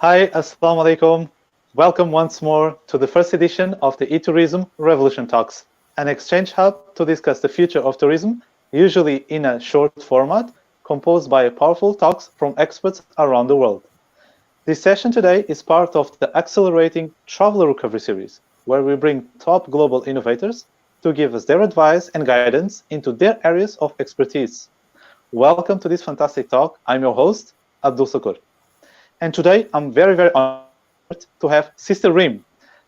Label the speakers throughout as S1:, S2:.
S1: Hi, Assalamu alaikum. Welcome once more to the first edition of the eTourism Revolution Talks, an exchange hub to discuss the future of tourism, usually in a short format, composed by powerful talks from experts around the world. This session today is part of the Accelerating Traveler Recovery series, where we bring top global innovators to give us their advice and guidance into their areas of expertise. Welcome to this fantastic talk. I'm your host, Abdul Sakur. And today, I'm very honored to have Sister Reem,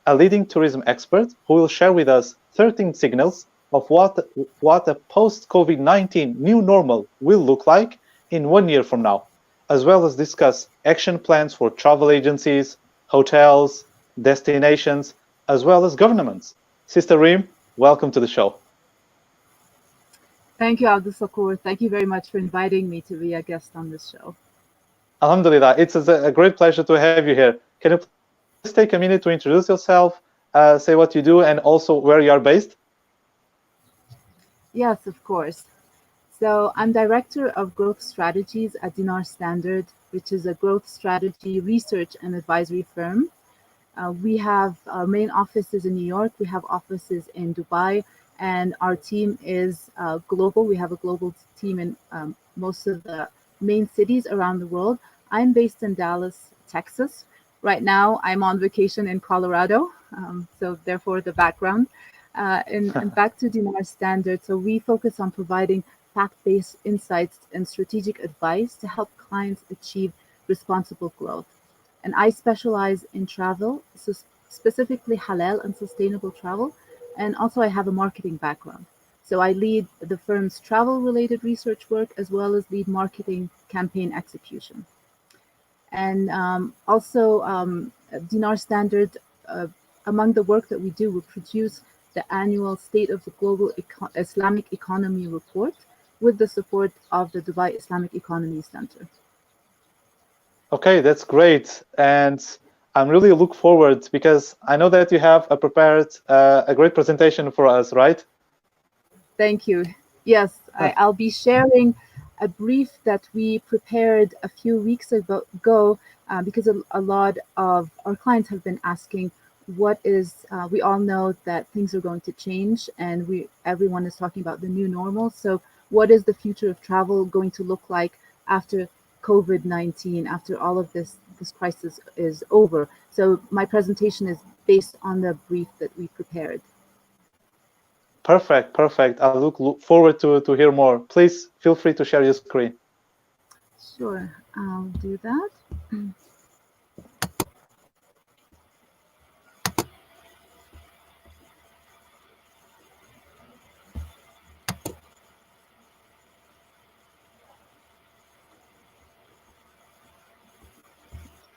S1: a leading tourism expert who will share with us 13 signals of what a post-COVID-19 new normal will look like in 1 year from now, as well as discuss action plans for travel agencies, hotels, destinations, as well as governments. Sister Reem, welcome to the show.
S2: Thank you, Abdul Sakur. Thank you very much for inviting me to be a guest on this show.
S1: Alhamdulillah, it's a great pleasure to have you here. Can you please take a minute to introduce yourself, say what you do, and also where you are based?
S2: Yes, of course. So I'm Director of Growth Strategies at Dinar Standard, which is a growth strategy research and advisory firm. We have our main offices in New York. We have offices in Dubai, and our team is global. We have a global team in most of the main cities around the world. I'm based in Dallas, Texas. Right now, I'm on vacation in Colorado, so therefore the background. And back to Dinar Standard. So we focus on providing fact-based insights and strategic advice to help clients achieve responsible growth. And I specialize in travel, so specifically halal and sustainable travel. And also I have a marketing background. So I lead the firm's travel-related research work as well as lead marketing campaign execution. And Dinar Standard, among the work that we do, we produce the annual State of the Global Islamic Economy report with the support of the Dubai Islamic Economy Center.
S1: Okay, that's great. And I'm really look forward because I know that you have prepared a great presentation for us, right?
S2: Thank you. Yes, I'll be sharing a brief that we prepared a few weeks ago because a lot of our clients have been asking we all know that things are going to change and everyone is talking about the new normal. So what is the future of travel going to look like after COVID-19, after all of this crisis is over? So my presentation is based on the brief that we prepared.
S1: Perfect. I look forward to hear more. Please feel free to share your screen.
S2: Sure, I'll do that.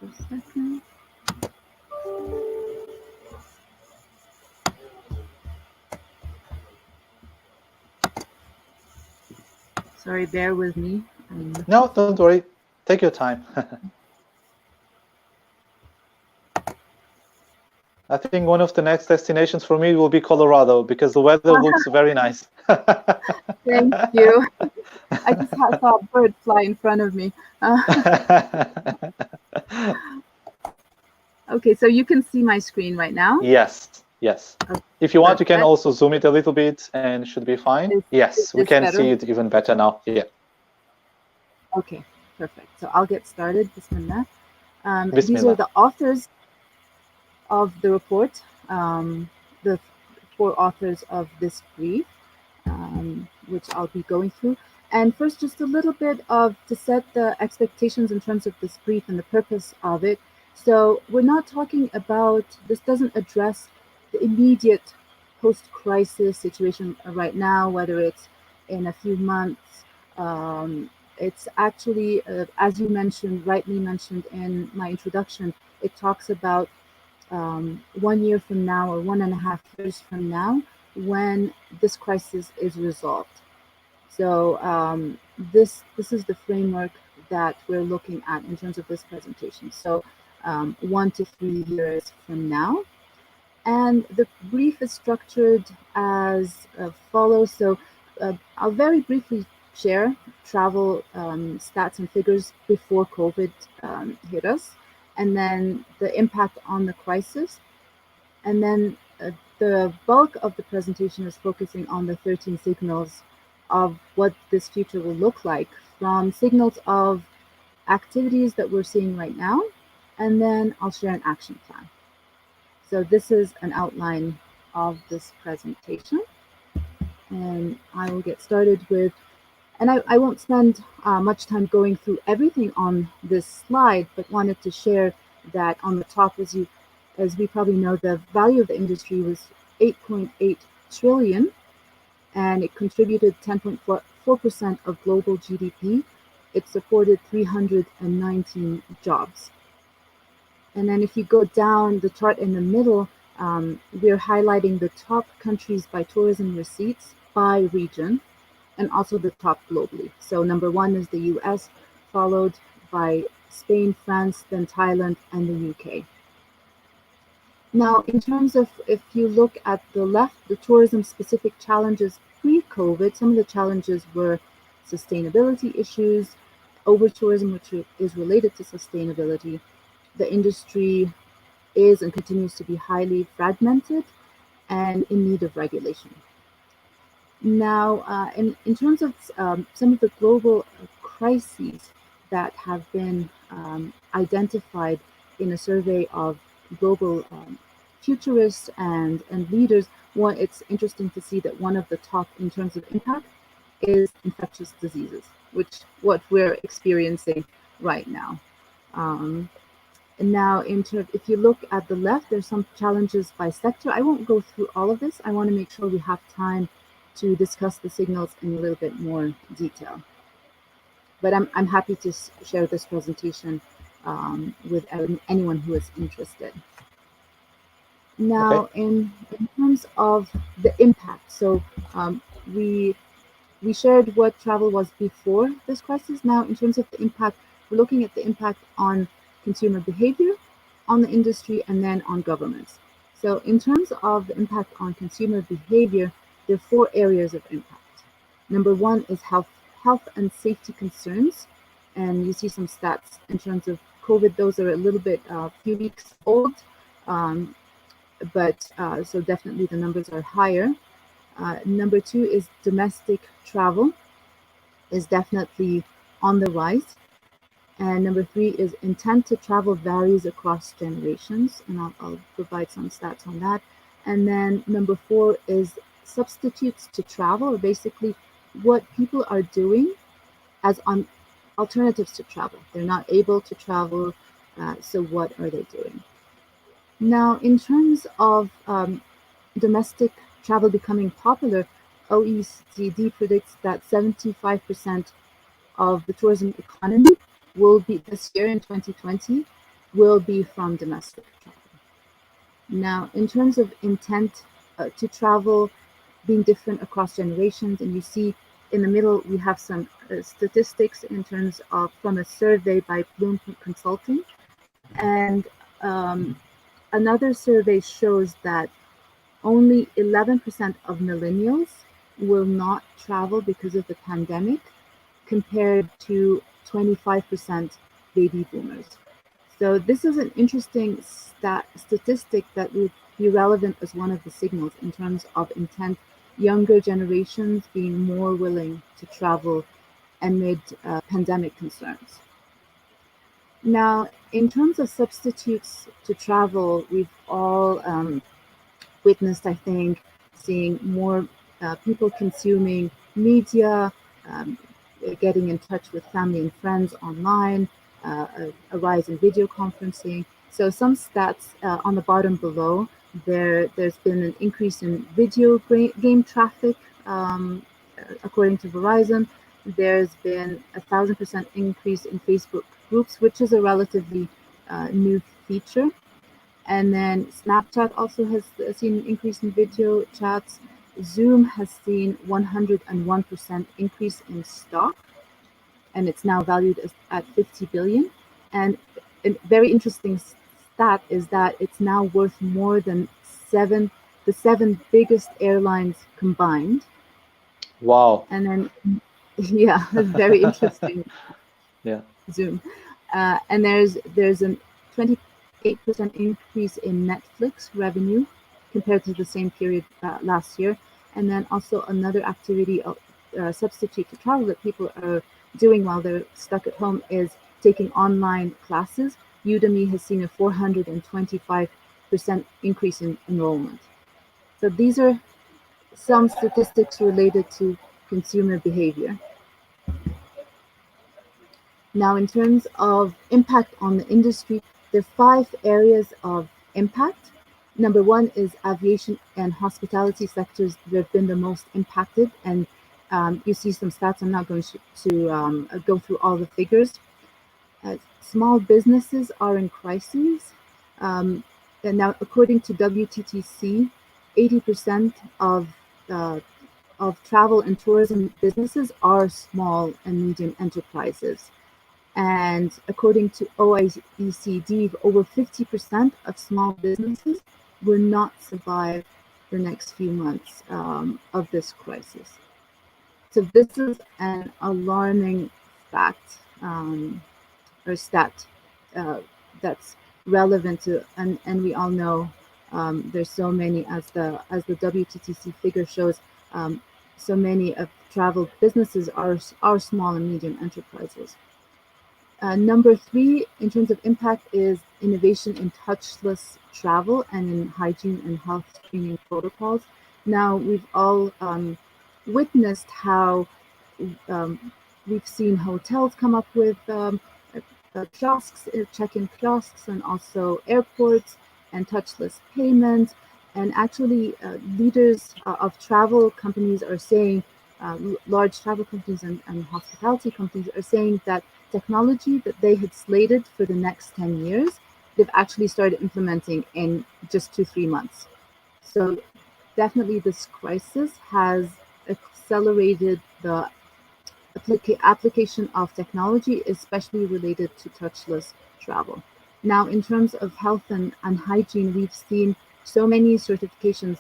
S2: Just a second. Sorry, bear with me.
S1: No, don't worry. Take your time. I think one of the next destinations for me will be Colorado because the weather looks very nice.
S2: Thank you. I just saw a bird fly in front of me. Okay, so you can see my screen right now?
S1: Yes. Okay, if you want, you can also zoom it a little bit and should be fine. Yes, we can see it even better now. Yeah.
S2: Okay, perfect. So I'll get started. Bismillah.
S1: Bismillah.
S2: These are the authors of the report, the 4 authors of this brief, which I'll be going through. And first, just a little bit to set the expectations in terms of this brief and the purpose of it. So we're not talking about, this doesn't address the immediate post-crisis situation right now, whether it's in a few months. It's actually, as you rightly mentioned in my introduction, it talks about 1 year from now or 1.5 years from now when this crisis is resolved. So this is the framework that we're looking at in terms of this presentation. So 1 to 3 years from now. And the brief is structured as follows. So I'll very briefly share travel stats and figures before COVID hit us. and then the impact on the crisis. And then the bulk of the presentation is focusing on the 13 signals of what this future will look like, from signals of activities that we're seeing right now, and then I'll share an action plan. So this is an outline of this presentation, and I will get started with, and I won't spend much time going through everything on this slide, but wanted to share that on the top, as we probably know, the value of the industry was 8.8 trillion, and it contributed 10.4% of global GDP. It supported 319 jobs. And then if you go down the chart in the middle, we're highlighting the top countries by tourism receipts by region, and also the top globally. So number one is the US, followed by Spain, France, then Thailand, and the UK. Now, in terms of, if you look at the left, the tourism-specific challenges pre-COVID, some of the challenges were sustainability issues, over-tourism, which is related to sustainability. The industry is and continues to be highly fragmented and in need of regulation. Now, in terms of some of the global crises that have been identified in a survey of global futurists and leaders, it's interesting to see that one of the top in terms of impact is infectious diseases, which what we're experiencing right now. And now, if you look at the left, there's some challenges by sector. I won't go through all of this. I want to make sure we have time to discuss the signals in a little bit more detail. But I'm happy to share this presentation with anyone who is interested. Now, in terms of the impact, so we shared what travel was before this crisis. Now, in terms of the impact, we're looking at the impact on consumer behavior, on the industry, and then on governments. So in terms of the impact on consumer behavior, there are 4 areas of impact. Number one is health and safety concerns. And you see some stats in terms of COVID. Those are a little bit, few weeks old, but so definitely the numbers are higher. Number 2 is domestic travel is definitely on the rise. And number 3 is intent to travel varies across generations, and I'll provide some stats on that. And then number 4 is substitutes to travel, or basically what people are doing as alternatives to travel. They're not able to travel, so what are they doing? Now, in terms of domestic travel becoming popular, OECD predicts that 75% of the tourism economy will be this year in 2020 will be from domestic travel. Now, in terms of intent to travel being different across generations, and you see in the middle we have some statistics in terms of from a survey by Bloom Consulting, and another survey shows that only 11% of millennials will not travel because of the pandemic, compared to 25% baby boomers. So this is an interesting statistic that would be relevant as one of the signals in terms of intent, younger generations being more willing to travel amid pandemic concerns. Now, in terms of substitutes to travel, we've all witnessed, I think, seeing more people consuming media, getting in touch with family and friends online, a rise in video conferencing. So some stats on the bottom below, there's been an increase in video game traffic, according to Verizon. There's been 1,000% increase in Facebook groups, which is a relatively new feature. And then Snapchat also has seen an increase in video chats. Zoom has seen 101% increase in stock, and it's now valued at 50 billion. And a very interesting stat is that it's now worth more than the seven biggest airlines combined.
S1: Wow.
S2: And then, yeah, very interesting.
S1: Yeah.
S2: Zoom. And there's an 28% increase in Netflix revenue compared to the same period last year. And then also another activity of substitute to travel that people are doing while they're stuck at home is taking online classes. Udemy has seen a 425% increase in enrollment. So these are some statistics related to consumer behavior. Now, in terms of impact on the industry, there are 5 areas of impact. Number 1 is aviation and hospitality sectors that have been the most impacted, and you see some stats. I'm not going to go through all the figures. Small businesses are in crises. And now, according to WTTC, 80% of travel and tourism businesses are small and medium enterprises. And according to OECD, over 50% of small businesses will not survive the next few months of this crisis. So this is an alarming fact or stat that's relevant to, and we all know there's so many, as the WTTC figure shows, so many of travel businesses are small and medium enterprises. Number 3, in terms of impact, is innovation in touchless travel and in hygiene and health screening protocols. Now, we've all witnessed how we've seen hotels come up with kiosks, check-in kiosks, and also airports and touchless payment. And actually, leaders of travel companies are saying, large travel companies and hospitality companies are saying that technology that they had slated for the next 10 years, they've actually started implementing in just 2-3 months. So definitely this crisis has accelerated the application of technology, especially related to touchless travel. Now, in terms of health and hygiene, we've seen so many certifications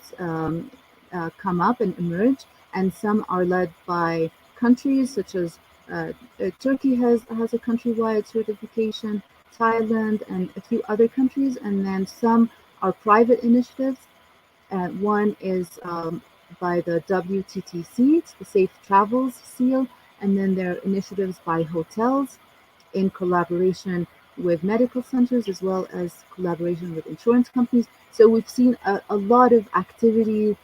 S2: come up and emerge, and some are led by countries such as Turkey has a countrywide certification, Thailand, and a few other countries, and then some are private initiatives. One is by the WTTC, it's the Safe Travels Seal, and then there are initiatives by hotels in collaboration with medical centers, as well as collaboration with insurance companies. So we've seen a lot of activity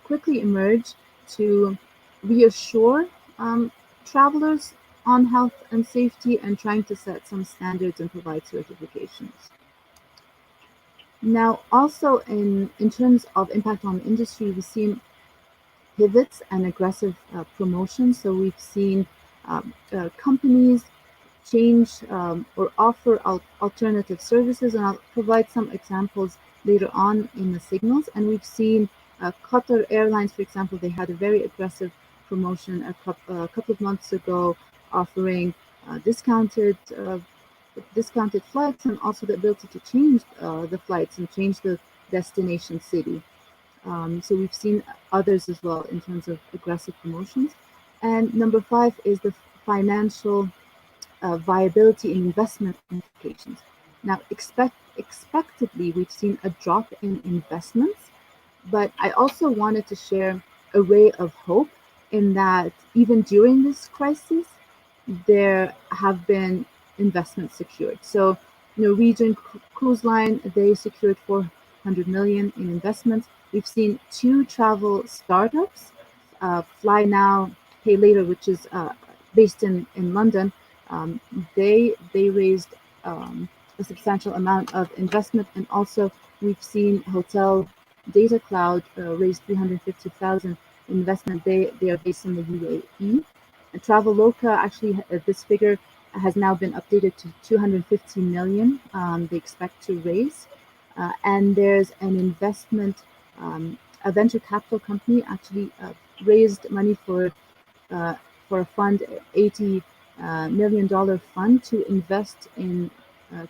S2: quickly emerge to reassure travelers on health and safety and trying to set some standards and provide certifications. Now, also in terms of impact on the industry, we've seen pivots and aggressive promotions. So we've seen companies change or offer alternative services, and I'll provide some examples later on in the signals. And we've seen Qatar Airlines, for example, they had a very aggressive promotion a couple of months ago, offering discounted flights, and also the ability to change the flights and change the destination city. So we've seen others as well in terms of aggressive promotions. And number 5 is the financial viability and investment implications. Now, expectedly, we've seen a drop in investments, but I also wanted to share a ray of hope in that even during this crisis, there have been investments secured. So Norwegian Cruise Line, they secured 400 million in investments. We've seen 2 travel startups, Fly Now, Pay Later, which is based in London. They raised a substantial amount of investment, and also we've seen Hotel Data Cloud raise 350,000 investment. They are based in the UAE. And Traveloka, actually, this figure has now been updated to 250 million. They expect to raise, and there's an investment. A venture capital company actually raised money for a fund, $80 million fund to invest in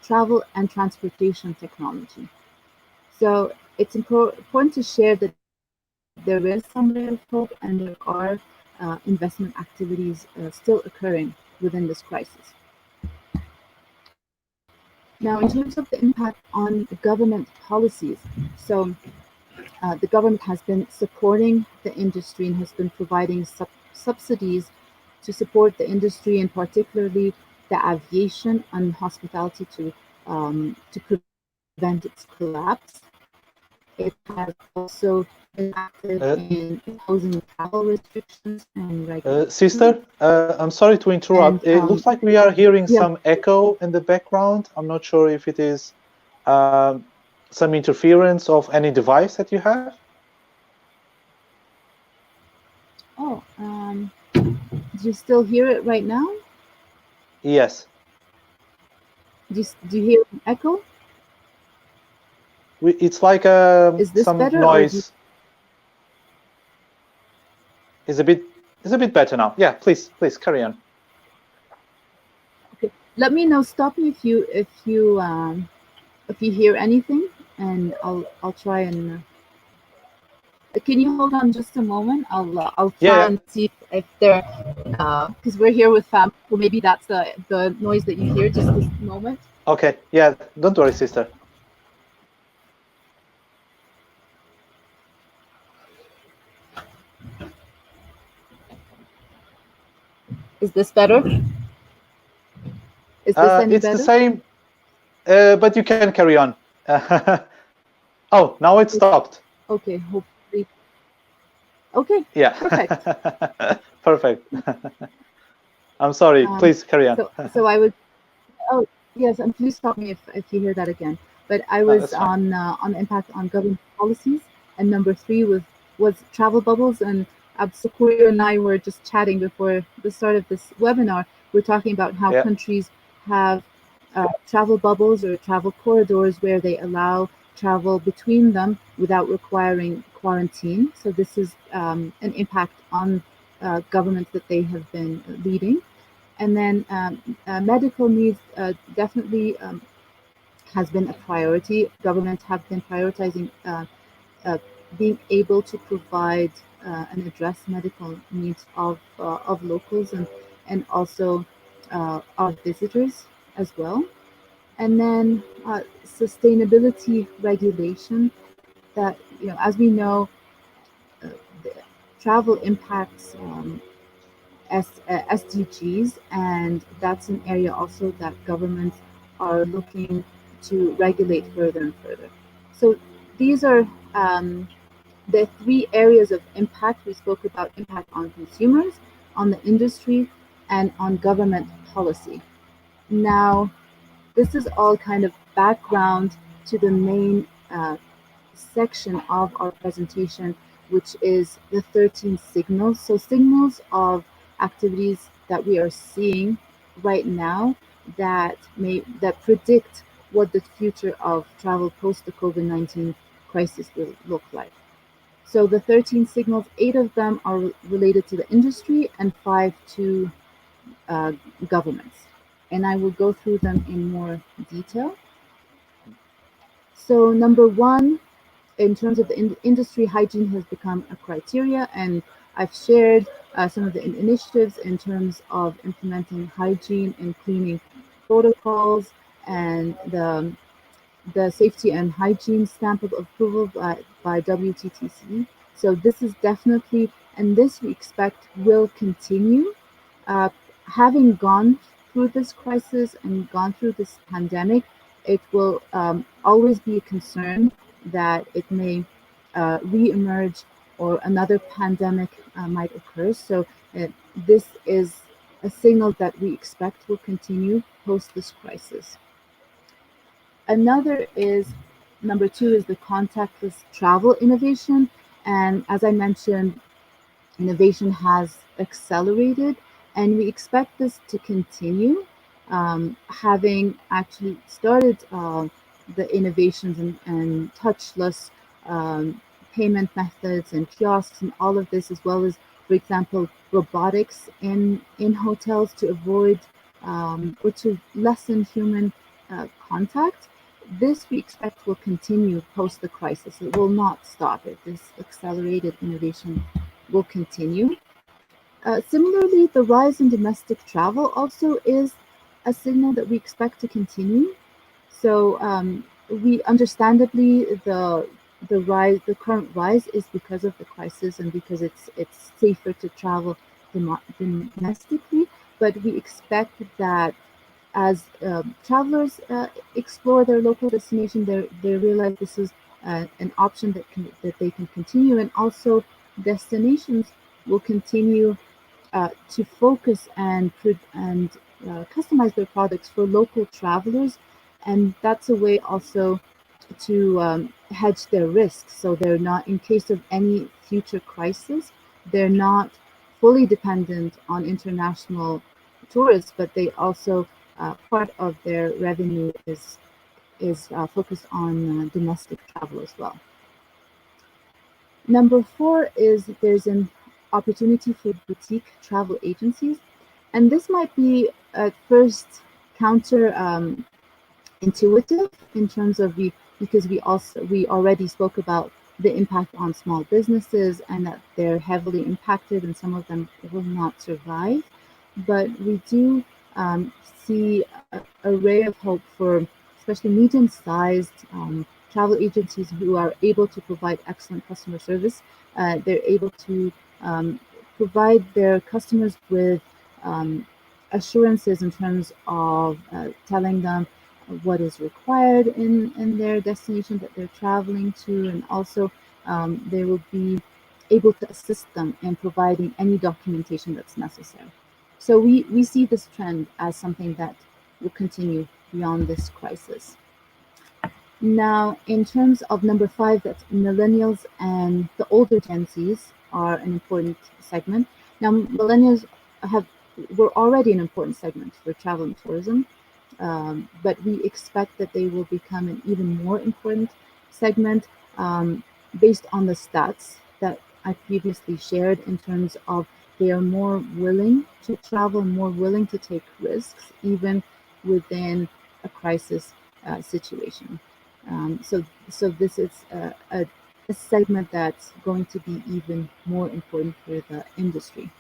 S2: travel and transportation technology. So it's important to share that there is some ray of hope, and there are investment activities still occurring within this crisis. Now, in terms of the impact on government policies, so the government has been supporting the industry and has been providing subsidies to support the industry, and particularly the aviation and hospitality to prevent its collapse. It has also been active
S1: Uh,
S2: in imposing travel restrictions and regulations.
S1: Sister, I'm sorry to
S2: And
S1: interrupt. It looks like we are hearing
S2: yeah,
S1: some echo in the background. I'm not sure if it is some interference of any device that you have.
S2: oh, do you still hear it right now?
S1: Yes,
S2: Do you hear an echo?
S1: it's like
S2: Is this
S1: some
S2: better, or do you,
S1: noise. Is a bit better now. Yeah, please carry on.
S2: okay? Let me know. Stop me if you hear anything, and I'll try and. Can you hold on just a moment? I'll
S1: Yeah,
S2: try
S1: yeah.
S2: and see if they're because we're here with family, so maybe that's the noise that you hear just this moment.
S1: Okay, yeah. Don't worry, sister.
S2: Is this better? Is this any
S1: It's the
S2: better?
S1: same, but you can carry on. Oh, now it stopped.
S2: Okay, hopefully. Okay,
S1: Yeah,
S2: perfect.
S1: perfect. I'm sorry.
S2: Um,
S1: Please carry on.
S2: so I was. Oh yes, and please stop me if you hear that again. But I
S1: No,
S2: was
S1: that's fine.
S2: on the impact on government policies, and number three was travel bubbles. And Absakurio and I were just chatting before the start of this webinar. We're talking about how
S1: Yeah,
S2: countries have travel bubbles or travel corridors where they allow travel between them without requiring quarantine. So this is an impact on governments that they have been leading. And then medical needs definitely has been a priority. Governments have been prioritizing uh, being able to provide and address medical needs of locals and also of visitors as well. And then sustainability regulation that, as we know, uh, the travel impacts SDGs, and that's an area also that governments are looking to regulate further and further. So these are the three areas of impact. We spoke about impact on consumers, on the industry, and on government policy. Now, this is all kind of background to the main section of our presentation, which is the 13 signals. So signals of activities that we are seeing right now that predict what the future of travel post the COVID-19 crisis will look like. So the 13 signals, 8 of them are related to the industry and 5 to uh, governments. And I will go through them in more detail. So number one, in terms of the industry, hygiene has become a criteria, and I've shared some of the initiatives in terms of implementing hygiene and cleaning protocols and the safety and hygiene stamp of approval by WTTC. So this is definitely, and this we expect will continue. Uh, Having gone through this crisis and gone through this pandemic, it will always be a concern that it may re-emerge or another pandemic might occur. So this is a signal that we expect will continue post this crisis. Another is number two is the contactless travel innovation. And as I mentioned, innovation has accelerated, and we expect this to continue. Having actually started the innovations and touchless payment methods and kiosks and all of this, as well as, for example, robotics in hotels to avoid or to lessen human contact. This we expect will continue post the crisis. It will not stop it. This accelerated innovation will continue. Similarly, the rise in domestic travel also is a signal that we expect to continue. So we understandably the current rise is because of the crisis and because it's safer to travel domestically. But we expect that as travelers explore their local destination, they realize this is an option that they can continue, and also destinations will continue to focus and customize their products for local travelers, and that's a way also to hedge their risks. So they're not, in case of any future crisis, they're not fully dependent on international tourists, but they also part of their revenue is focused on domestic travel as well. Number four is there's an opportunity for boutique travel agencies, and this might be at first counter intuitive in terms of because we already spoke about the impact on small businesses and that they're heavily impacted and some of them will not survive. But we do see a ray of hope for especially medium-sized travel agencies who are able to provide excellent customer service. They're able to provide their customers with assurances in terms of telling them what is required in their destination that they're traveling to, and also they will be able to assist them in providing any documentation that's necessary. So we see this trend as something that will continue beyond this crisis. Now, in terms of number five, that's millennials and the older Gen Zs are an important segment. Now, millennials were already an important segment for travel and tourism, but we expect that they will become an even more important segment based on the stats that I previously shared in terms of they are more willing to travel, more willing to take risks, even within a crisis situation. So this is a segment that's going to be even more important for the industry.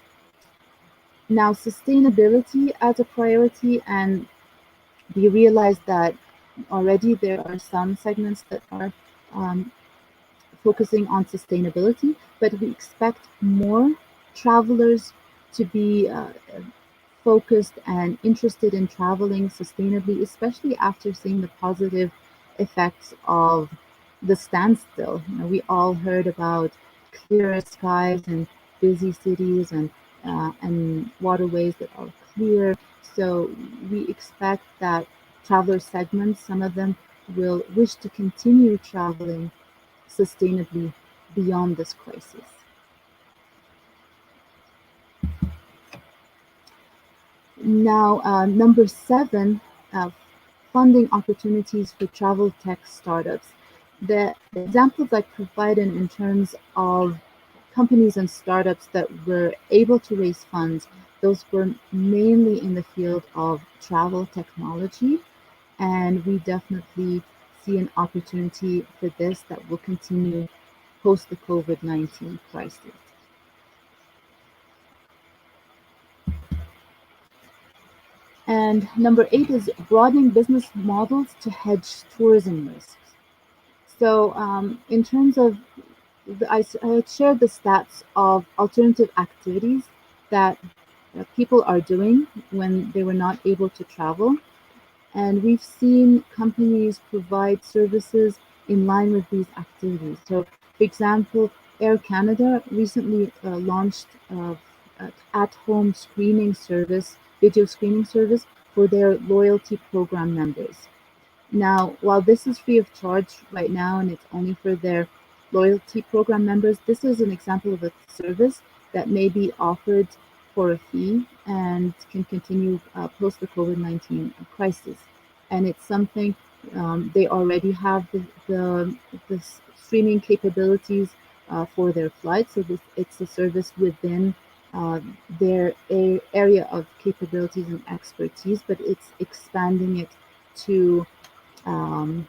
S2: Now, sustainability as a priority, and we realize that already there are some segments that are focusing on sustainability, but we expect more travelers to be focused and interested in traveling sustainably, especially after seeing the positive effects of the standstill. You know, we all heard about clearer skies and busy cities and waterways that are clear. So we expect that traveler segments, some of them will wish to continue traveling sustainably beyond this crisis. Now, number seven, funding opportunities for travel tech startups. The examples I provided in terms of companies and startups that were able to raise funds, those were mainly in the field of travel technology, and we definitely see an opportunity for this that will continue post the COVID-19 crisis. And number eight is broadening business models to hedge tourism risks. So in terms of, I had shared the stats of alternative activities that people are doing when they were not able to travel. And we've seen companies provide services in line with these activities. So, for example, Air Canada recently launched at-home screening service, video screening service for their loyalty program members. Now, while this is free of charge right now and it's only for their loyalty program members, this is an example of a service that may be offered for a fee and can continue post the COVID-19 crisis. And it's something they already have the streaming capabilities for their flights. So it's a service within their area of capabilities and expertise, but it's expanding it to an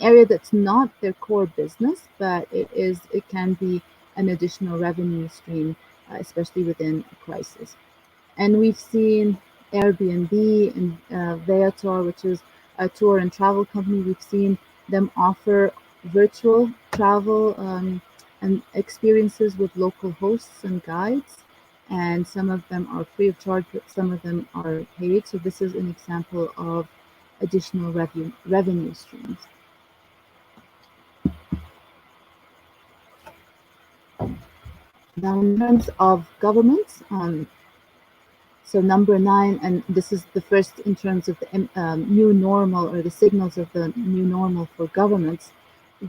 S2: area that's not their core business, but it can be an additional revenue stream, especially within a crisis. And we've seen Airbnb and Viator, which is a tour and travel company, we've seen them offer virtual travel and experiences with local hosts and guides. And some of them are free of charge, but some of them are paid. So this is an example of additional revenue streams. Now, in terms of governments, so number 9, and this is the first in terms of the new normal, or the signals of the new normal for governments,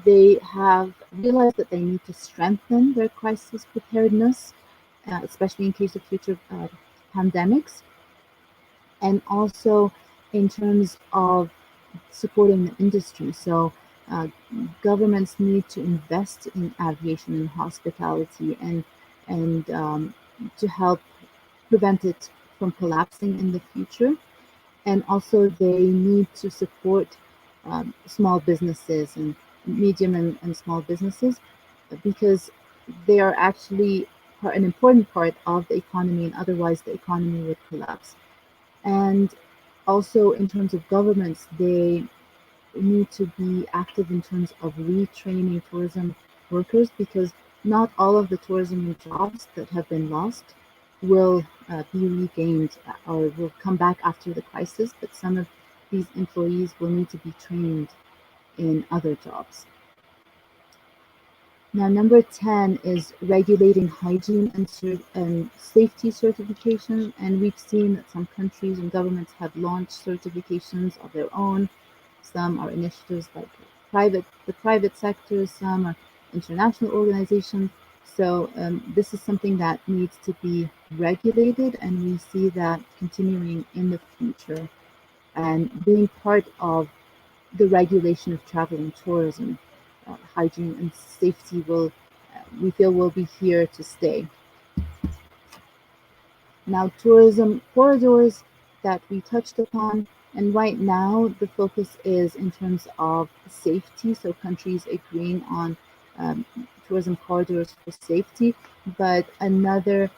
S2: they have realized that they need to strengthen their crisis preparedness, especially in case of future pandemics, and also in terms of supporting the industry. So governments need to invest in aviation and hospitality, and to help prevent it from collapsing in the future. And also they need to support small businesses and medium and small businesses, because they are actually an important part of the economy, and otherwise the economy would collapse. And also in terms of governments, they need to be active in terms of retraining tourism workers, because not all of the tourism jobs that have been lost will be regained or will come back after the crisis, but some of these employees will need to be trained in other jobs. Now, number 10 is regulating hygiene and safety certification. And we've seen that some countries and governments have launched certifications of their own. Some are initiatives like the private sector, some are international organizations. So this is something that needs to be regulated, and we see that continuing in the future and being part of the regulation of travel and tourism. Hygiene and safety we feel will be here to stay. Now, tourism corridors that we touched upon, and right now the focus is in terms of safety, so countries agreeing on tourism corridors for safety. But another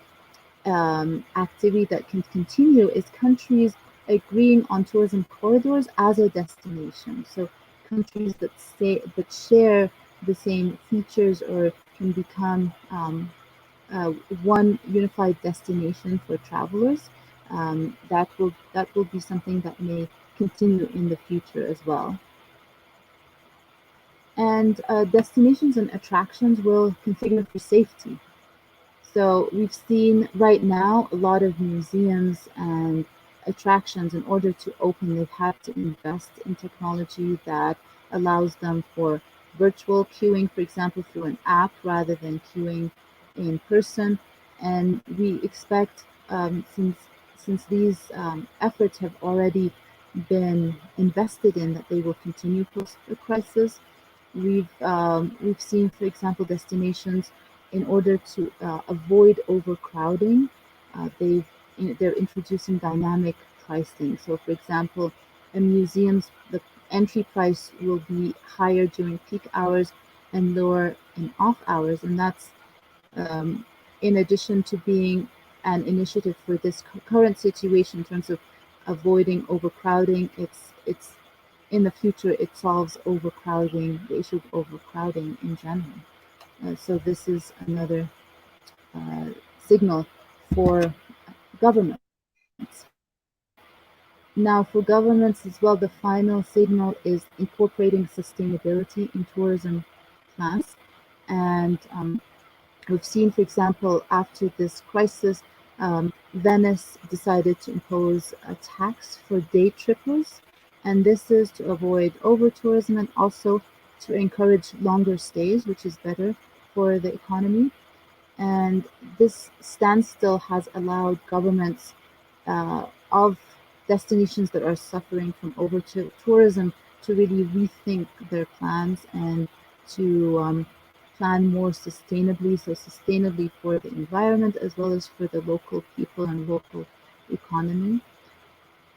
S2: activity that can continue is countries agreeing on tourism corridors as a destination. So countries that share the same features or can become one unified destination for travelers. That will be something that may continue in the future as well. And destinations and attractions will configure for safety. So we've seen right now a lot of museums and attractions, in order to open, they've had to invest in technology that allows them for virtual queuing, for example, through an app rather than queuing in person. And we expect, since these efforts have already been invested in, that they will continue post the crisis. We've seen, for example, destinations, in order to avoid overcrowding, they're introducing dynamic pricing. So, for example, in museums, the entry price will be higher during peak hours and lower in off hours, and that's in addition to being an initiative for this current situation in terms of avoiding overcrowding. It's in the future, it solves overcrowding, the issue of overcrowding in general. So this is another signal for governments. Now, for governments as well, the final signal is incorporating sustainability in tourism plans. And we've seen, for example, after this crisis, Venice decided to impose a tax for day trippers. And this is to avoid over-tourism and also to encourage longer stays, which is better for the economy. And this standstill has allowed governments of destinations that are suffering from over-tourism to really rethink their plans and to plan more sustainably, so sustainably for the environment as well as for the local people and local economy.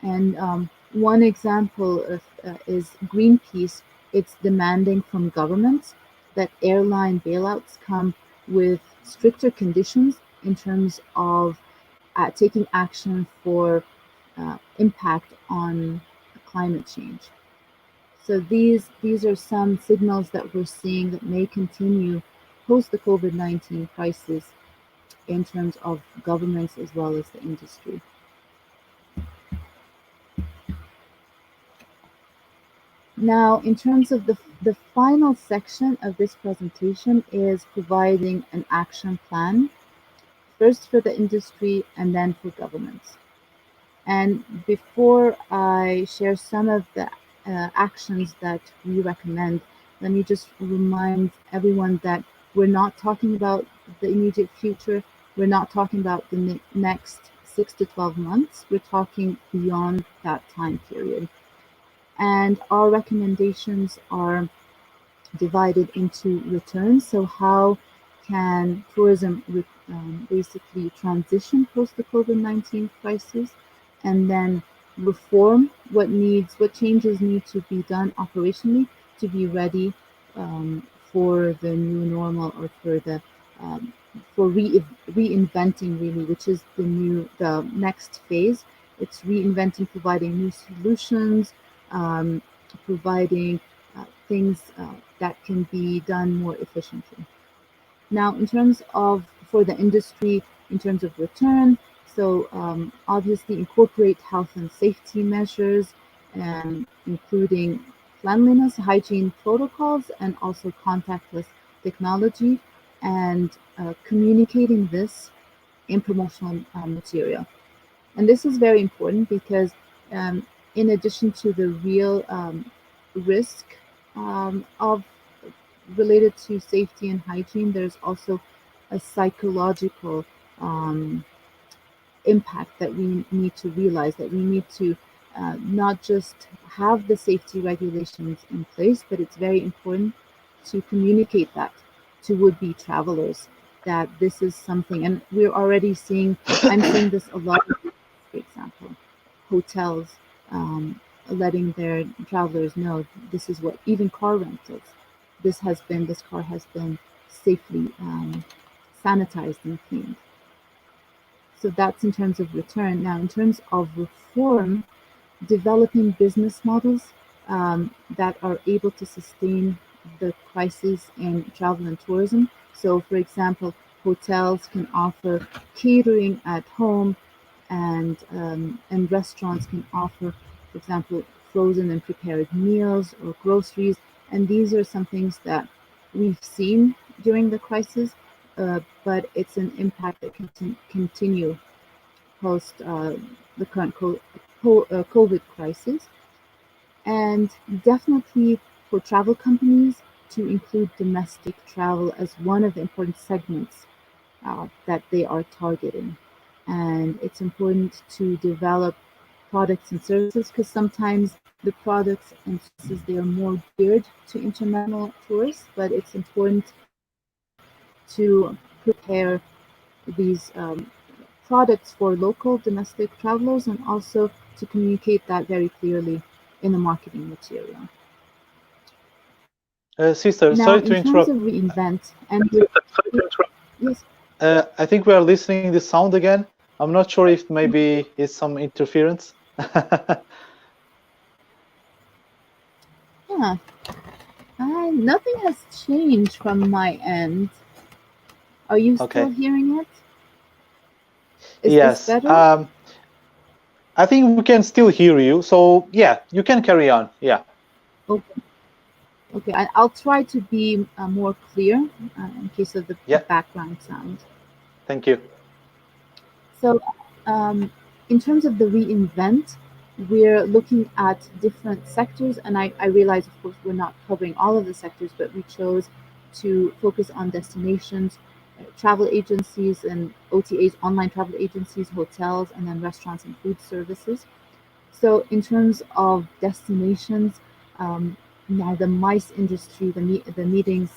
S2: And one example of, is Greenpeace. It's demanding from governments that airline bailouts come with stricter conditions in terms of taking action for impact on climate change. So these are some signals that we're seeing that may continue post the COVID-19 crisis in terms of governments as well as the industry. Now, in terms of the final section of this presentation is providing an action plan, first for the industry and then for governments. And before I share some of the actions that we recommend, let me just remind everyone that we're not talking about the immediate future. We're not talking about the next 6 to 12 months. We're talking beyond that time period. And our recommendations are divided into returns. So how can tourism basically transition post the COVID-19 crisis, and then reform, what changes need to be done operationally to be ready for the new normal, or for the for reinventing, really, which is the next phase. It's reinventing, providing new solutions, providing things that can be done more efficiently. Now, in terms of, for the industry, in terms of return, so obviously incorporate health and safety measures, including cleanliness, hygiene protocols, and also contactless technology, and communicating this in promotional material. And this is very important because in addition to the real risk of related to safety and hygiene, there's also a psychological impact that we need to realize, that we need to not just have the safety regulations in place, but it's very important to communicate that to would-be travelers, that this is something, and we're already seeing, I'm seeing this a lot, for example, hotels letting their travelers know this is what, even car rentals, this car has been safely sanitized and cleaned. So that's in terms of return. Now, in terms of reform, developing business models that are able to sustain the crisis in travel and tourism. So, for example, hotels can offer catering at home, and restaurants can offer, for example, frozen and prepared meals or groceries. And these are some things that we've seen during the crisis, but it's an impact that can continue post the current COVID crisis. And definitely for travel companies to include domestic travel as one of the important segments that they are targeting. And it's important to develop products and services, because sometimes the products and services, they are more geared to international tourists, but it's important to prepare these products for local domestic travelers, and also to communicate that very clearly in the marketing material.
S1: Sister,
S2: Now,
S1: sorry to
S2: in terms
S1: interrupt.
S2: of reinvent, and yes,
S1: I think we are listening the sound again. I'm not sure if maybe it's some interference.
S2: yeah, nothing has changed from my end. Are you still hearing it? Is
S1: Yes.
S2: this better?
S1: I think we can still hear you. So yeah, you can carry on. Yeah.
S2: Okay. Okay, I'll try to be more clear in case of the background sound.
S1: Thank you.
S2: So, in terms of the reinvent, we're looking at different sectors, and I realize, of course, we're not covering all of the sectors, but we chose to focus on destinations, travel agencies and OTAs, online travel agencies, hotels, and then restaurants and food services. So in terms of destinations, now the MICE industry, the meetings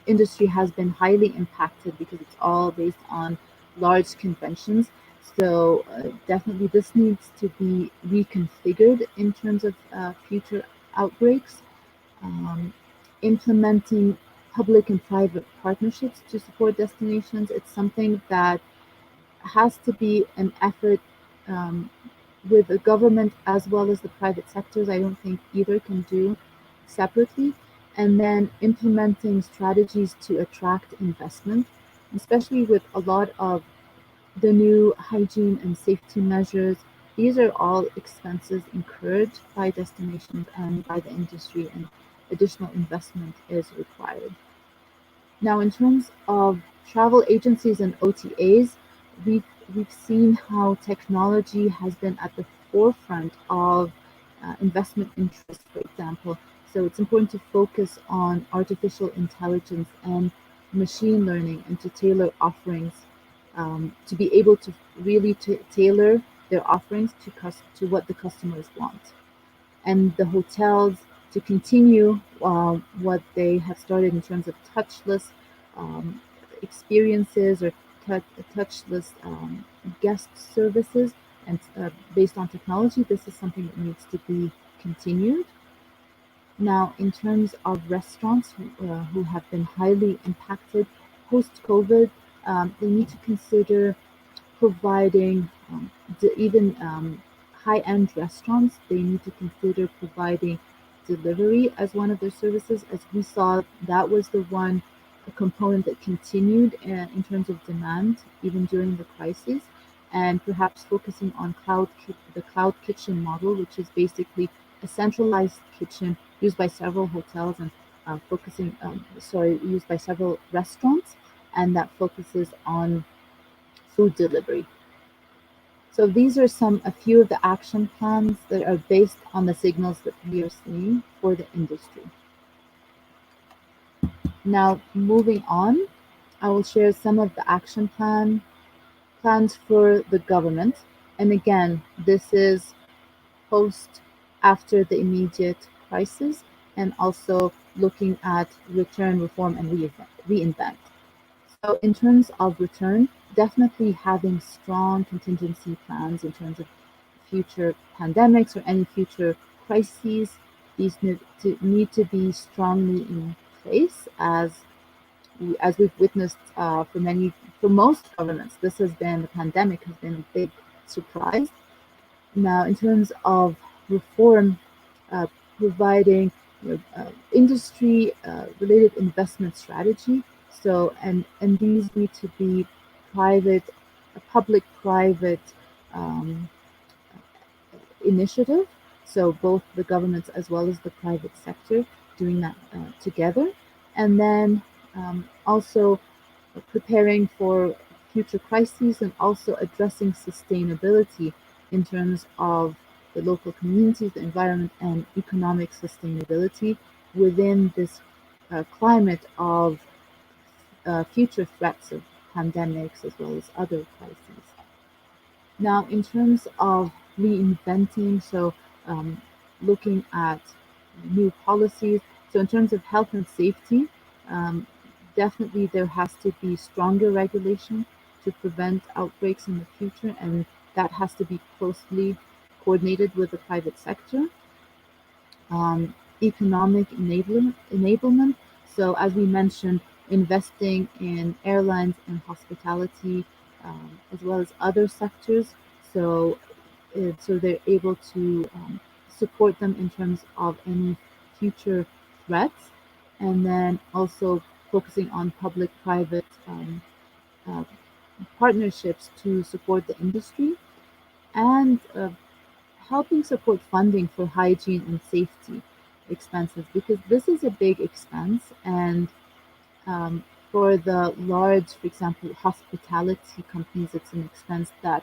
S2: industry has been highly impacted because it's all based on large conventions. So definitely this needs to be reconfigured in terms of future outbreaks. Implementing public and private partnerships to support destinations, it's something that has to be an effort with the government as well as the private sectors. I don't think either can do separately, and then implementing strategies to attract investment, especially with a lot of the new hygiene and safety measures. These are all expenses incurred by destinations and by the industry, and additional investment is required. Now, in terms of travel agencies and OTAs, we've, we've seen how technology has been at the forefront of investment interest, for example. So it's important to focus on artificial intelligence and machine learning and to tailor offerings, to be able to really tailor their offerings to what the customers want, and the hotels to continue what they have started in terms of touchless um, experiences or touchless guest services, and based on technology. This is something that needs to be continued. Now, in terms of restaurants who have been highly impacted post-COVID, they need to consider providing even high-end restaurants. They need to consider providing delivery as one of their services. As we saw, that was the one component that continued in terms of demand even during the crisis, and perhaps focusing on the cloud kitchen model, which is basically a centralized kitchen used by several hotels and used by several restaurants, and that focuses on food delivery. So these are a few of the action plans that are based on the signals that we are seeing for the industry. Now, moving on, I will share some of the plans for the government. And again, this is post after the immediate crisis, and also looking at return, reform, and reinvent. So in terms of return, definitely having strong contingency plans in terms of future pandemics or any future crises. These need to be strongly in place, as we've witnessed for most governments. The pandemic has been a big surprise. Now, in terms of reform, uh, providing industry related investment strategy. So, and these need to be public-private um, initiative. So both the governments as well as the private sector doing that together, and then also preparing for future crises, and also addressing sustainability in terms of the local communities, the environment, and economic sustainability within this climate of future threats of pandemics as well as other crises. Now, in terms of reinventing, so looking at new policies, so in terms of health and safety, um, definitely there has to be stronger regulation to prevent outbreaks in the future, and that has to be closely coordinated with the private sector. Economic enablement. So, as we mentioned, investing in airlines and hospitality, as well as other sectors. So, so they're able to support them in terms of any future threats, and then also focusing on public-private uh, partnerships to support the industry, and helping support funding for hygiene and safety expenses, because this is a big expense. And for the large, for example, hospitality companies, it's an expense that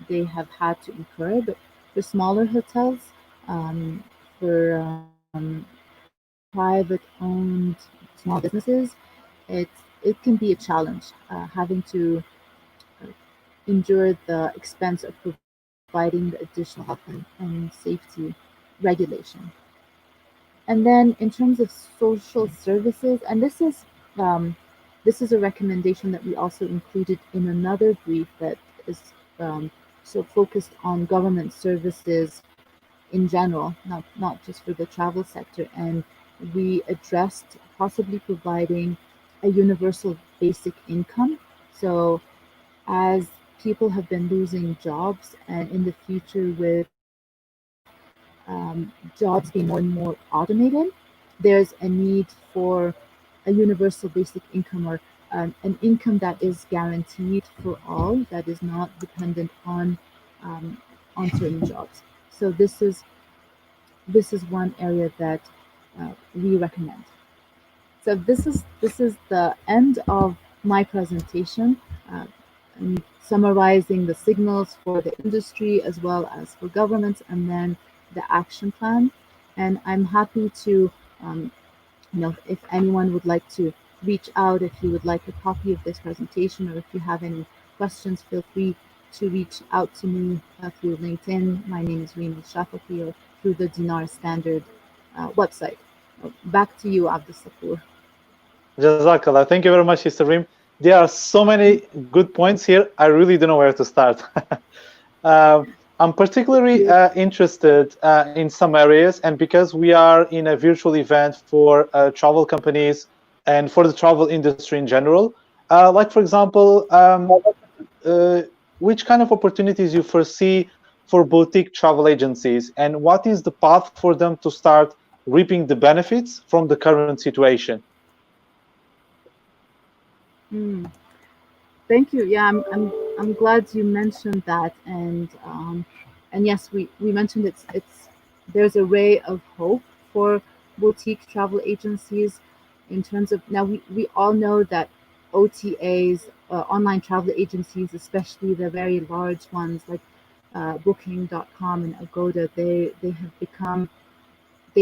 S2: they have had to incur. But for smaller hotels, for private-owned small businesses, it can be a challenge having to endure the expense of providing the additional health and safety regulation. And then in terms of social services, and this is a recommendation that we also included in another brief that is so focused on government services in general, not just for the travel sector. And we addressed possibly providing a universal basic income. So as people have been losing jobs, and in the future with jobs being more and more automated, there's a need for a universal basic income, or an income that is guaranteed for all, that is not dependent um, on certain jobs. So this is one area that we recommend. So this is the end of my presentation, uh, and summarizing the signals for the industry as well as for governments, and then the action plan. And I'm happy to, um, if anyone would like to reach out, if you would like a copy of this presentation, or if you have any questions, feel free to reach out to me through LinkedIn. My name is Reem Shafafi, or through the Dinar Standard website. Back to you, Abdul Safour.
S1: Jazakallah. Thank you very much, Mr. Reem. There are so many good points here. I really don't know where to start. I'm particularly interested in some areas, and because we are in a virtual event for travel companies and for the travel industry in general, like, for example, which kind of opportunities you foresee for boutique travel agencies, and what is the path for them to start reaping the benefits from the current situation?
S2: Mm. Thank you. Yeah, I'm glad you mentioned that, and yes, we mentioned it's there's a ray of hope for boutique travel agencies in terms of, now we all know that OTAs, online travel agencies, especially the very large ones like Booking.com and Agoda, they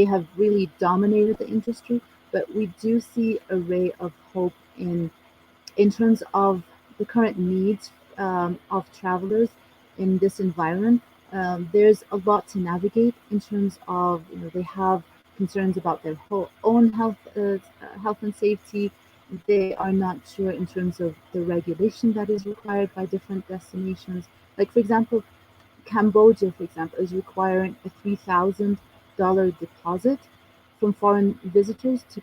S2: have really dominated the industry, but we do see a ray of hope in terms of the current needs of travelers in this environment. There's a lot to navigate in terms of, they have concerns about their own health and safety. They are not sure in terms of the regulation that is required by different destinations. Like, for example, Cambodia, for example, is requiring a $3,000 deposit from foreign visitors to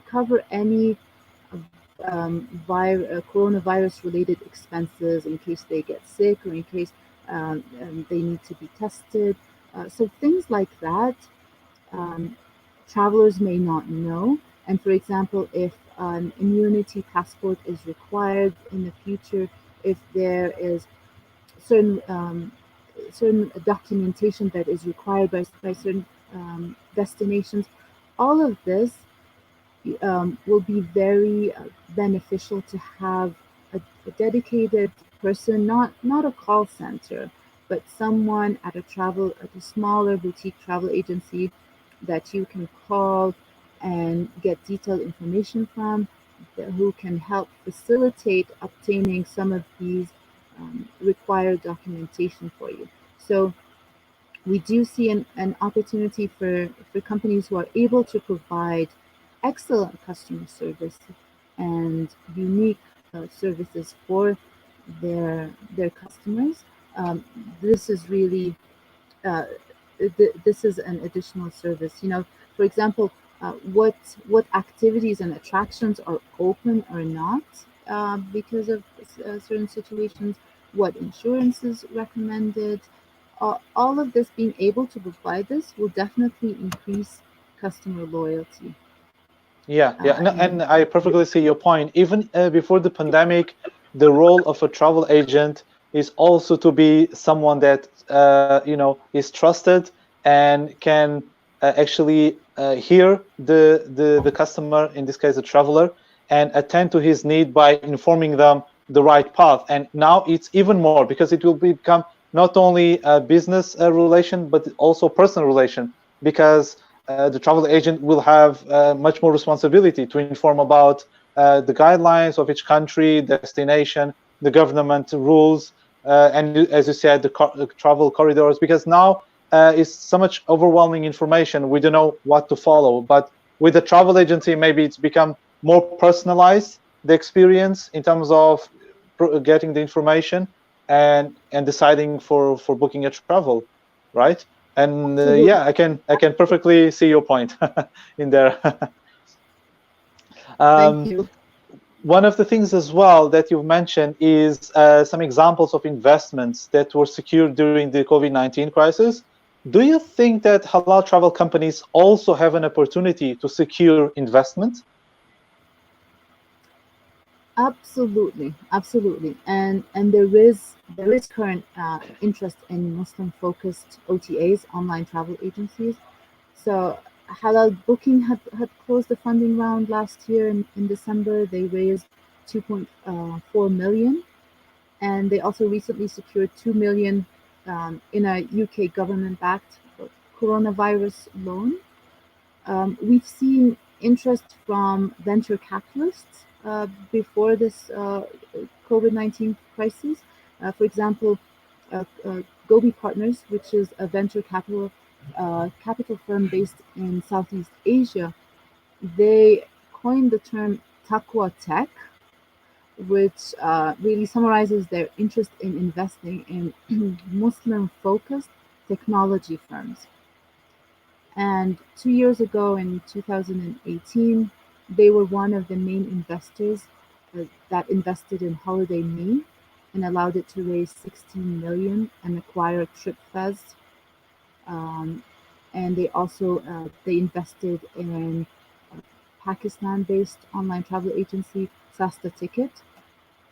S2: cover any coronavirus related expenses in case they get sick, or in case they need to be tested. So things like that, um, travelers may not know. And for example, if an immunity passport is required in the future, if there is certain certain documentation that is required by certain destinations, all of this will be very beneficial to have a dedicated person, not a call center, but someone at a smaller boutique travel agency that you can call and get detailed information from, who can help facilitate obtaining some of these required documentation for you. So we do see an opportunity for companies who are able to provide excellent customer service and unique services for their customers. This is really uh, this is an additional service. For example, what activities and attractions are open or not because of certain situations, what insurance is recommended. All of this, being able to provide this, will definitely increase customer loyalty.
S1: Yeah, no, and
S2: And
S1: I perfectly see your point. Even before the pandemic, the role of a travel agent is also to be someone that is trusted and can actually hear the customer, in this case, the traveler, and attend to his need by informing them the right path. And now it's even more, because it will become not only a business relation, but also personal relation, because the travel agent will have much more responsibility to inform about the guidelines of each country, destination, the government rules, and as you said, the travel corridors, because now it's so much overwhelming information. We don't know what to follow. But with the travel agency, maybe it's become more personalized, the experience in terms of getting the information and deciding for booking a travel, right? And yeah,
S2: absolutely.
S1: I can perfectly see your point in there.
S2: Thank
S1: um,
S2: you.
S1: One of the things as well that you've mentioned is some examples of investments that were secured during the COVID-19 crisis. Do you think that halal travel companies also have an opportunity to secure investment?
S2: Absolutely, absolutely, and there is current interest in Muslim-focused OTAs, online travel agencies. So Halal Booking had closed the funding round last year in December. They raised 2.4 million, and they also recently secured 2 million in a UK government-backed coronavirus loan. We've seen interest from venture capitalists before this COVID-19 crisis. For example, Gobi Partners, which is a venture capital firm based in Southeast Asia, they coined the term Taqwa Tech, which really summarizes their interest in investing in Muslim-focused technology firms. And 2 years ago, in 2018, they were one of the main investors that invested in Holiday Me and allowed it to raise 16 million and acquire TripFest. Um, and they also they invested in Pakistan-based online travel agency Sasta Ticket.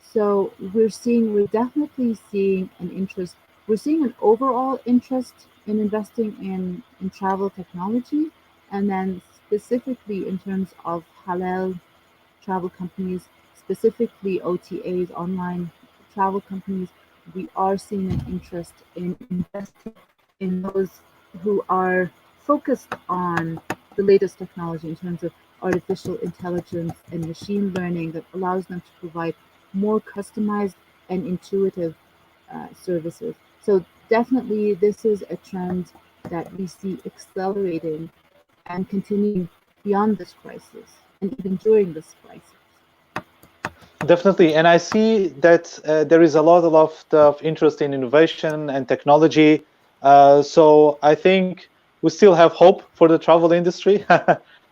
S2: So we're definitely seeing an interest. We're seeing an overall interest in investing in travel technology, and then specifically in terms of halal travel companies, specifically OTAs, online travel companies, we are seeing an interest in investing in those who are focused on the latest technology in terms of artificial intelligence and machine learning that allows them to provide more customized and intuitive services. So definitely this is a trend that we see accelerating and continuing beyond this crisis and even during this crisis.
S1: Definitely, and I see that there is a lot of interest in innovation and technology. So I think we still have hope for the travel industry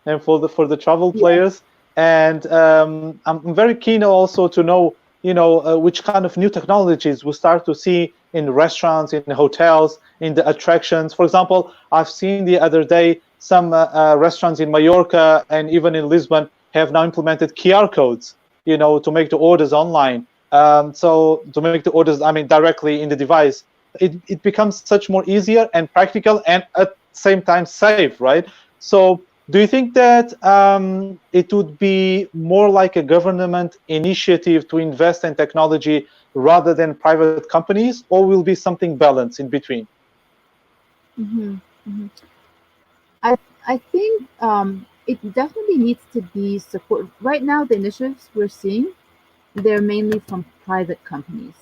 S1: and for the travel
S2: Yes.
S1: players. And I'm very keen also to know, which kind of new technologies we start to see in restaurants, in hotels, in the attractions. For example, I've seen the other day some restaurants in Mallorca and even in Lisbon have now implemented QR codes, to make the orders online. So to make the orders, I mean, directly in the device, it becomes such more easier and practical and at the same time safe, right? So do you think that it would be more like a government initiative to invest in technology rather than private companies, or will be something balanced in between?
S2: hmm hmm I I think it definitely needs to be support. Right now, the initiatives we're seeing, they're mainly from private companies.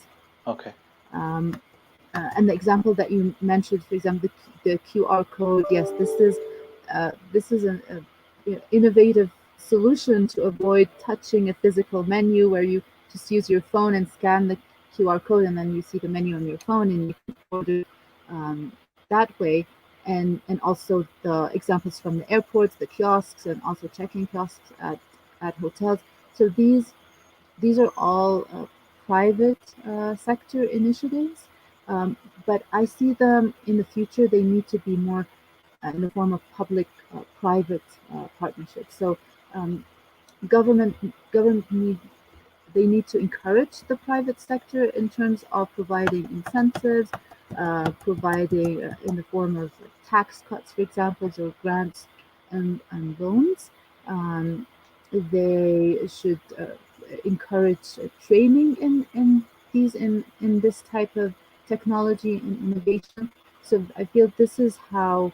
S1: Okay.
S2: Um, and the example that you mentioned, for example, the QR code, yes, this is an innovative solution to avoid touching a physical menu where you just use your phone and scan the QR code, and then you see the menu on your phone and you can order that way. And also the examples from the airports, the kiosks, and also check-in kiosks at hotels. So these are all private sector initiatives, but I see them in the future. They need to be more in the form of public-private partnerships. So um, government government they need to encourage the private sector in terms of providing incentives, providing in the form of tax cuts, for example, or grants and loans. Um, they should encourage training in this type of technology and innovation. So I feel this is how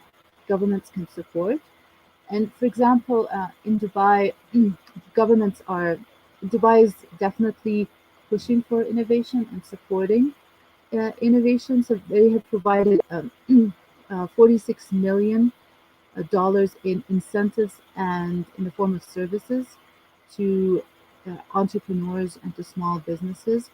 S2: governments can support. And for example, in Dubai, governments are Dubai is definitely pushing for innovation and supporting innovation. So they have provided 46 million dollars in incentives and in the form of services to entrepreneurs and to small businesses,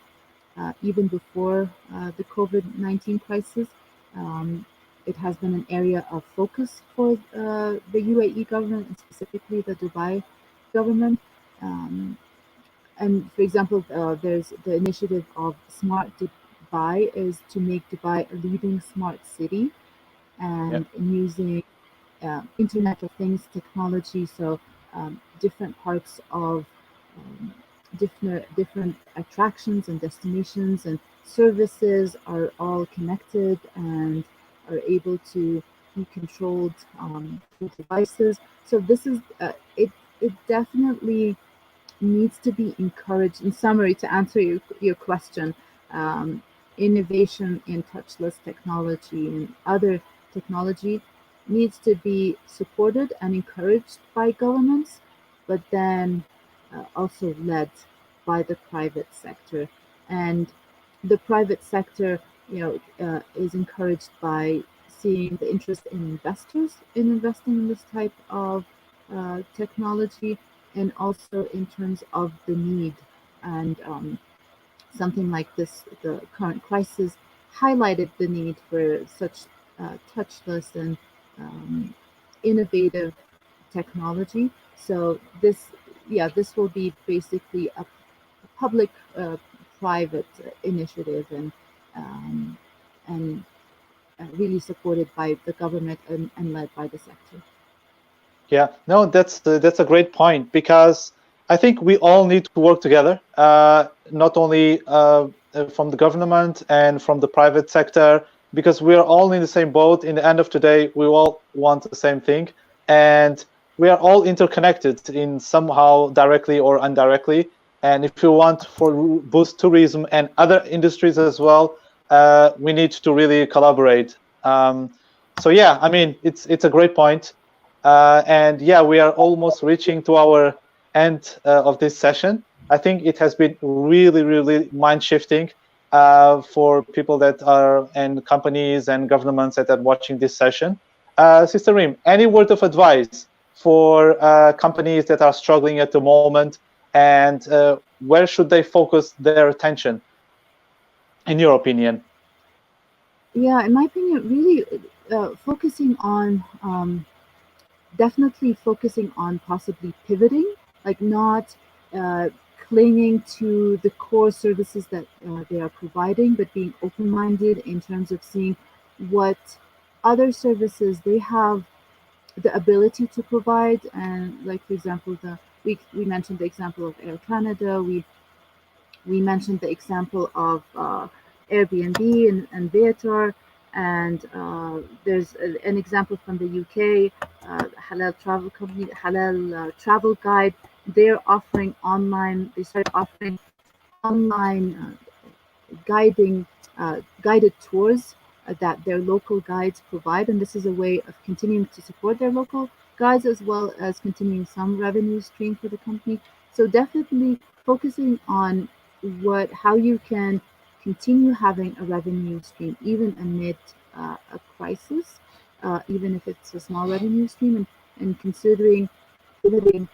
S2: even before the COVID-19 crisis. Um, it has been an area of focus for the UAE government and specifically the Dubai government. Um, and for example, there's the initiative of Smart Dubai is to make Dubai a leading smart city. and in using Internet of Things technology. So different parts of different attractions and destinations and services are all connected and are able to be controlled through devices. So this is it. It definitely needs to be encouraged. In summary, to answer your question, um, innovation in touchless technology and other technology needs to be supported and encouraged by governments, but then also led by the private sector. And the private sector, is encouraged by seeing the interest in investors in investing in this type of technology, and also in terms of the need. And something like this, the current crisis highlighted the need for such touchless and um, innovative technology. So this will be basically a public private initiative, um, and really supported by the government and led by the sector.
S1: Yeah, no, that's a great point, because I think we all need to work together, not only from the government and from the private sector, because we are all in the same boat. In the end of the day, we all want the same thing, and we are all interconnected in somehow directly or indirectly. And if you want for boost tourism and other industries as well, we need to really collaborate. So yeah, I mean, it's a great point. And yeah, we are almost reaching to our end of this session. I think it has been really, really mind shifting for people that are, and companies and governments that are watching this session. Sister Reem, any word of advice for companies that are struggling at the moment, and where should they focus their attention, in your opinion?
S2: Yeah, in my opinion, really focusing on definitely focusing on possibly pivoting, like not uh, clinging to the core services that they are providing, but being open minded in terms of seeing what other services they have the ability to provide. And like, for example, we mentioned the example of Air Canada. We mentioned the example of Airbnb and Viator, and there's an example from the UK, Halal Travel Company, Halal Travel Guide. They're offering online. They started offering online guided tours that their local guides provide, and this is a way of continuing to support their local guides as well as continuing some revenue stream for the company. So definitely focusing on what how you can continue having a revenue stream even amid a crisis, even if it's a small revenue stream, and considering pivoting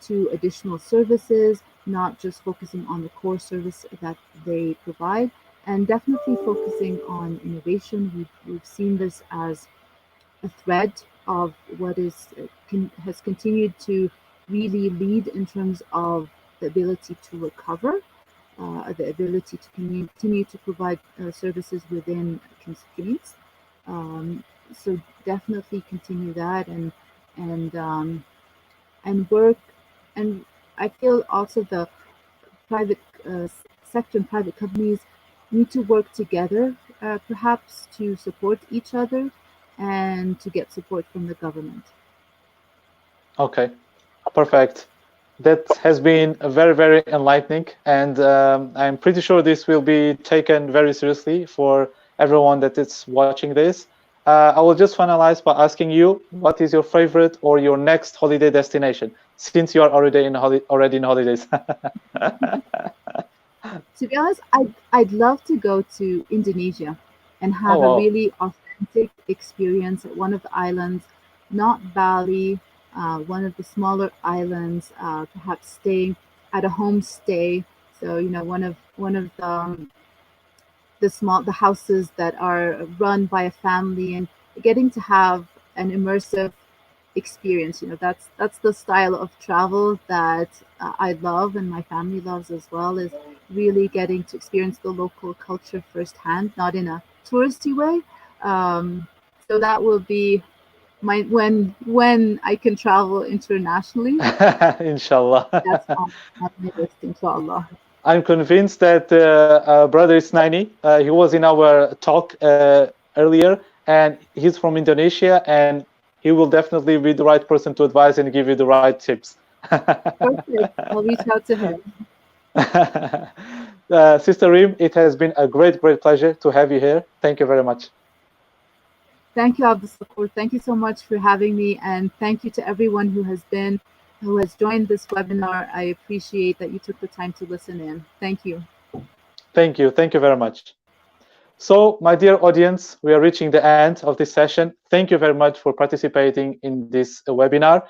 S2: to additional services, not just focusing on the core service that they provide, and definitely focusing on innovation. We've seen this as a thread of what has continued to really lead in terms of the ability to recover, the ability to continue to provide services within constraints. Um, so definitely continue that, and work. And I feel also the private sector and private companies need to work together, perhaps to support each other and to get support from the government.
S1: Okay, perfect. That has been a very, very enlightening, and I'm pretty sure this will be taken very seriously for everyone that is watching this. I will just finalize by asking you, what is your favorite or your next holiday destination, since you are already in holidays?
S2: To be honest, I'd love to go to Indonesia and
S1: Oh
S2: have a
S1: wow.
S2: really authentic experience at one of the islands, not Bali, one of the smaller islands, perhaps staying at a homestay. So one of the houses that are run by a family, and getting to have an immersive experience. That's the style of travel that I love and my family loves as well, is really getting to experience the local culture firsthand, not in a touristy way. um, So that will be my when I can travel internationally.
S1: Inshallah.
S2: That's on my list, inshallah.
S1: I'm convinced that brother Isnaini, he was in our talk earlier, and he's from Indonesia, and he will definitely be the right person to advise and give you the right tips.
S2: Perfect. I'll reach out to him.
S1: Sister Reem, it has been a great pleasure to have you here. Thank you very much.
S2: Thank you, Abdul. Thank you so much for having me, and thank you to everyone who has joined this webinar. I appreciate that you took the time to listen in. Thank you.
S1: Thank you. Thank you very much. So, my dear audience, we are reaching the end of this session. Thank you very much for participating in this webinar.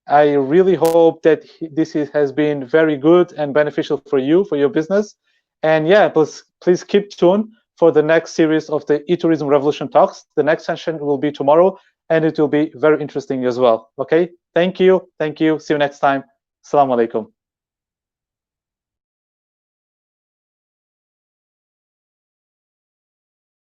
S1: I really hope that this has been very good and beneficial for you, for your business. And yeah, please keep tuned for the next series of the eTourism Revolution Talks. The next session will be tomorrow, and it will be very interesting as well. Okay, thank you. See you next time. Assalamu alaikum.